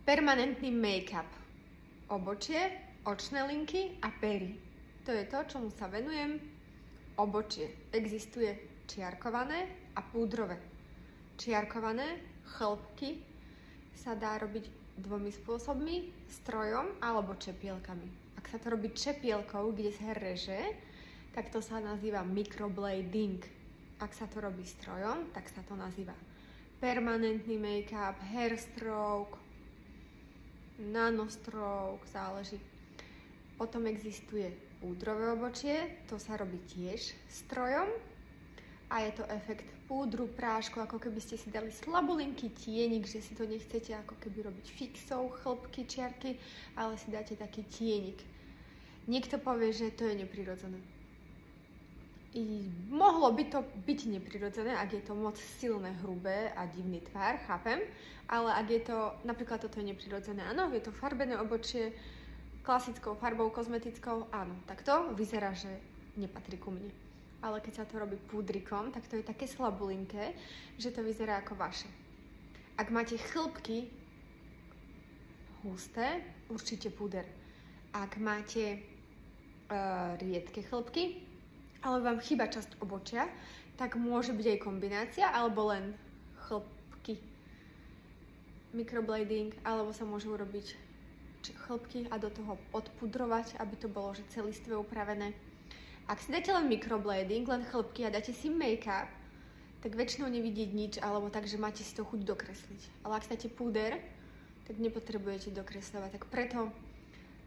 Permanentný make-up. Obočie, očné linky a pery. To je to, čomu sa venujem. Obočie. Existuje čiarkované a púdrové. Čiarkované chlpky sa dá robiť dvomi spôsobmi, strojom alebo čepielkami. Ak sa to robí čepielkou, kde sa reže, tak to sa nazýva microblading. Ak sa to robí strojom, tak sa to nazýva permanentný make-up, hair stroke, nanostroke, záleží. Potom existuje púdrové obočie, to sa robí tiež strojom a je to efekt púdru, prášku, ako keby ste si dali slabulinký tienik, že si to nechcete ako keby robiť fixou, chlpky, čiarky, ale si dáte taký tienik. Niekto povie, že to je neprirodzené. Mohlo by to byť neprirodzené, ak je to moc silné, hrubé a divný tvar, chápem, ale ak je to, napríklad toto je neprirodzené, áno, je to farbené obočie, klasickou farbou, kozmetickou, áno, tak to vyzerá, že nepatrí ku mne. Ale keď sa to robí púdrikom, tak to je také slabulinké, že to vyzerá ako vaše. Ak máte chlpky husté, určite púder. Ak máte riedke chlpky, ale vám chýba časť obočia, tak môže byť aj kombinácia, alebo len chlpky, microblading, alebo sa môžu urobiť chlpky a do toho odpudrovať, aby to bolo že celistve upravené. Ak si dáte len microblading, len chlpky a dáte si make-up, tak väčšinou nevidieť nič, alebo tak, že máte si to chuť dokresliť. Ale ak si dáte púder, tak nepotrebujete dokresľovať. Tak preto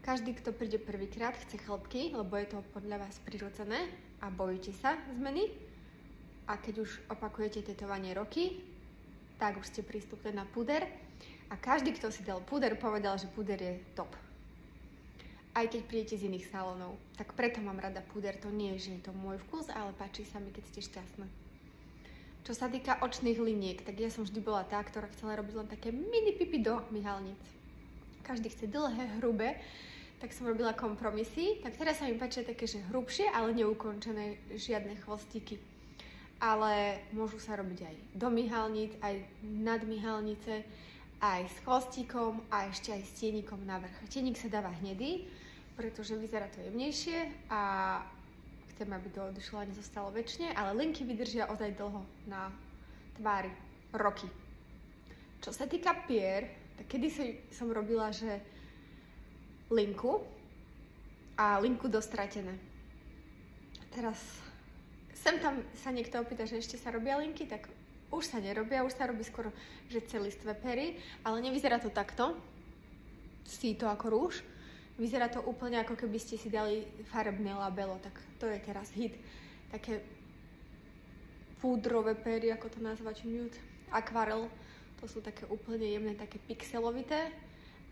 každý, kto príde prvýkrát, chce chlpky, lebo je to podľa vás prirodzené a bojíte sa zmeny. A keď už opakujete tetovanie roky, tak už ste prístupní na púder. A každý, kto si dal púder, povedal, že púder je top. Aj keď prídete z iných salónov. Tak preto mám rada púder. To nie je, že je to môj vkus, ale páči sa mi, keď ste šťastná. Čo sa týka očných liniek, tak ja som vždy bola tá, ktorá chcela robiť len také mini pipi do myhalníc. Každý chce dlhé, hrubé, tak som robila kompromisy. Tak teraz sa mi páčia také, že hrubšie, ale neukončené žiadne chvostíky. Ale môžu sa robiť aj do myhalníc, aj nad myhalnice, aj s chvostíkom a ešte aj s tienikom na vrch. Tienik sa dáva hnedý, pretože vyzerá to jemnejšie a chcem, aby to odišlo a nezostalo väčšine, ale linky vydržia ozaj dlho na tvári, roky. Čo sa týka pier, tak kedysi som robila, že linku a linku dostratené. Teraz sem tam sa niekto opýta, že ešte sa robia linky, tak už sa nerobia, už sa robí skoro, že celistvé pery, ale nevyzerá to takto, si to ako rúž, vyzerá to úplne ako keby ste si dali farebné labelo, tak to je teraz hit, také púdrové pery, ako to nazvať, nude, akvarel, to sú také úplne jemné, také pixelovité,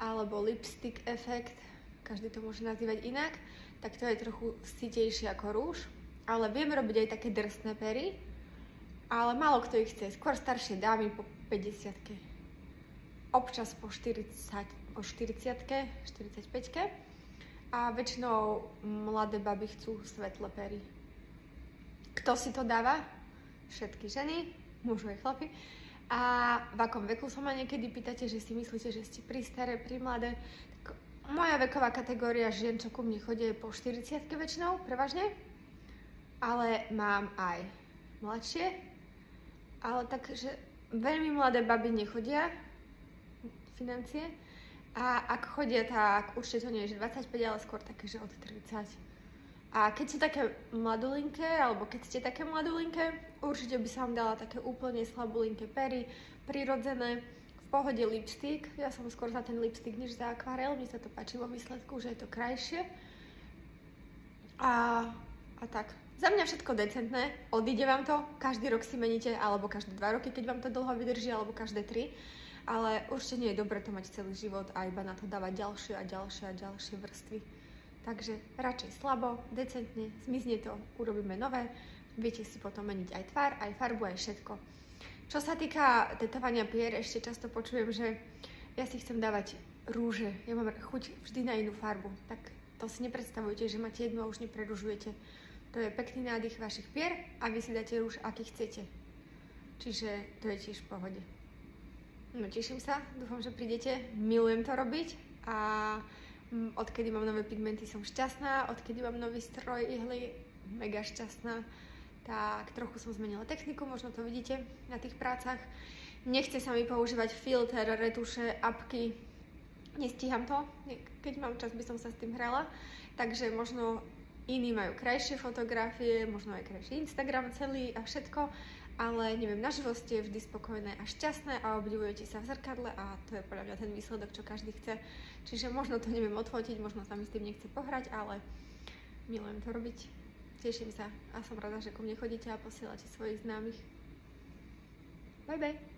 alebo lipstick efekt, každý to môže nazývať inak, tak to je trochu sitejšie ako rúž, ale viem robiť aj také drsné pery, ale málo kto ich chce, skôr staršie dámy po 50-ke, občas po 40-ke, 45-ke a väčšinou mladé baby chcú svetlé pery. Kto si to dáva? Všetky ženy, môžu aj chlapi. A v akom veku sa ma niekedy pýtate, že si myslíte, že ste pri staré, pri mladé, tak moja veková kategória žien, čo ku mne chodia, je po 40-ke väčšinou, prevažne, ale mám aj mladšie. Ale takže veľmi mladé baby nechodia, financie, a ak chodia, tak určite to nie je, že 25, ale skôr také, že od 30. A keď sú také mladulinké, alebo keď ste také mladulinké, určite by sa vám dala také úplne slabulinké pery, prirodzené, v pohode lipstick. Ja som skôr za ten lipstick, než za akvarel, mne sa to páči vo výsledku, že je to krajšie. A tak. Za mňa všetko decentné, odíde vám to, každý rok si meníte, alebo každé 2 roky, keď vám to dlho vydrží, alebo každé 3. Ale určite nie je dobre to mať celý život a iba na to dávať ďalšie a ďalšie a ďalšie vrstvy. Takže radšej slabo, decentne, zmizne to, urobíme nové, viete si potom meniť aj tvar, aj farbu, aj všetko. Čo sa týka tetovania pier, ešte často počujem, že ja si chcem dávať rúže, ja mám chuť vždy na inú farbu, tak to si nepredstavujte, že máte jednu a už nepreružujete. To je pekný nádych vašich pier a vy si dáte rúž, aký chcete. Čiže to je tiež v pohode. No teším sa, dúfam, že prídete, milujem to robiť a odkedy mám nové pigmenty som šťastná, odkedy mám nový stroj ihly, mega šťastná. Tak trochu som zmenila techniku, možno to vidíte na tých prácach. Nechce sa mi používať filter, retuše, apky, nestíham to, keď mám čas by som sa s tým hrala, takže možno iní majú krajšie fotografie, možno aj krajší Instagram celý a všetko, ale neviem, naživo ste vždy spokojné a šťastné a obdivujete sa v zrkadle a to je podľa mňa ten výsledok, čo každý chce. Čiže možno to neviem odfotiť, možno sa mi s tým nechce pohrať, ale milujem to robiť. Teším sa a som rada, že ku mne chodíte a posielate svojich známych. Bye bye!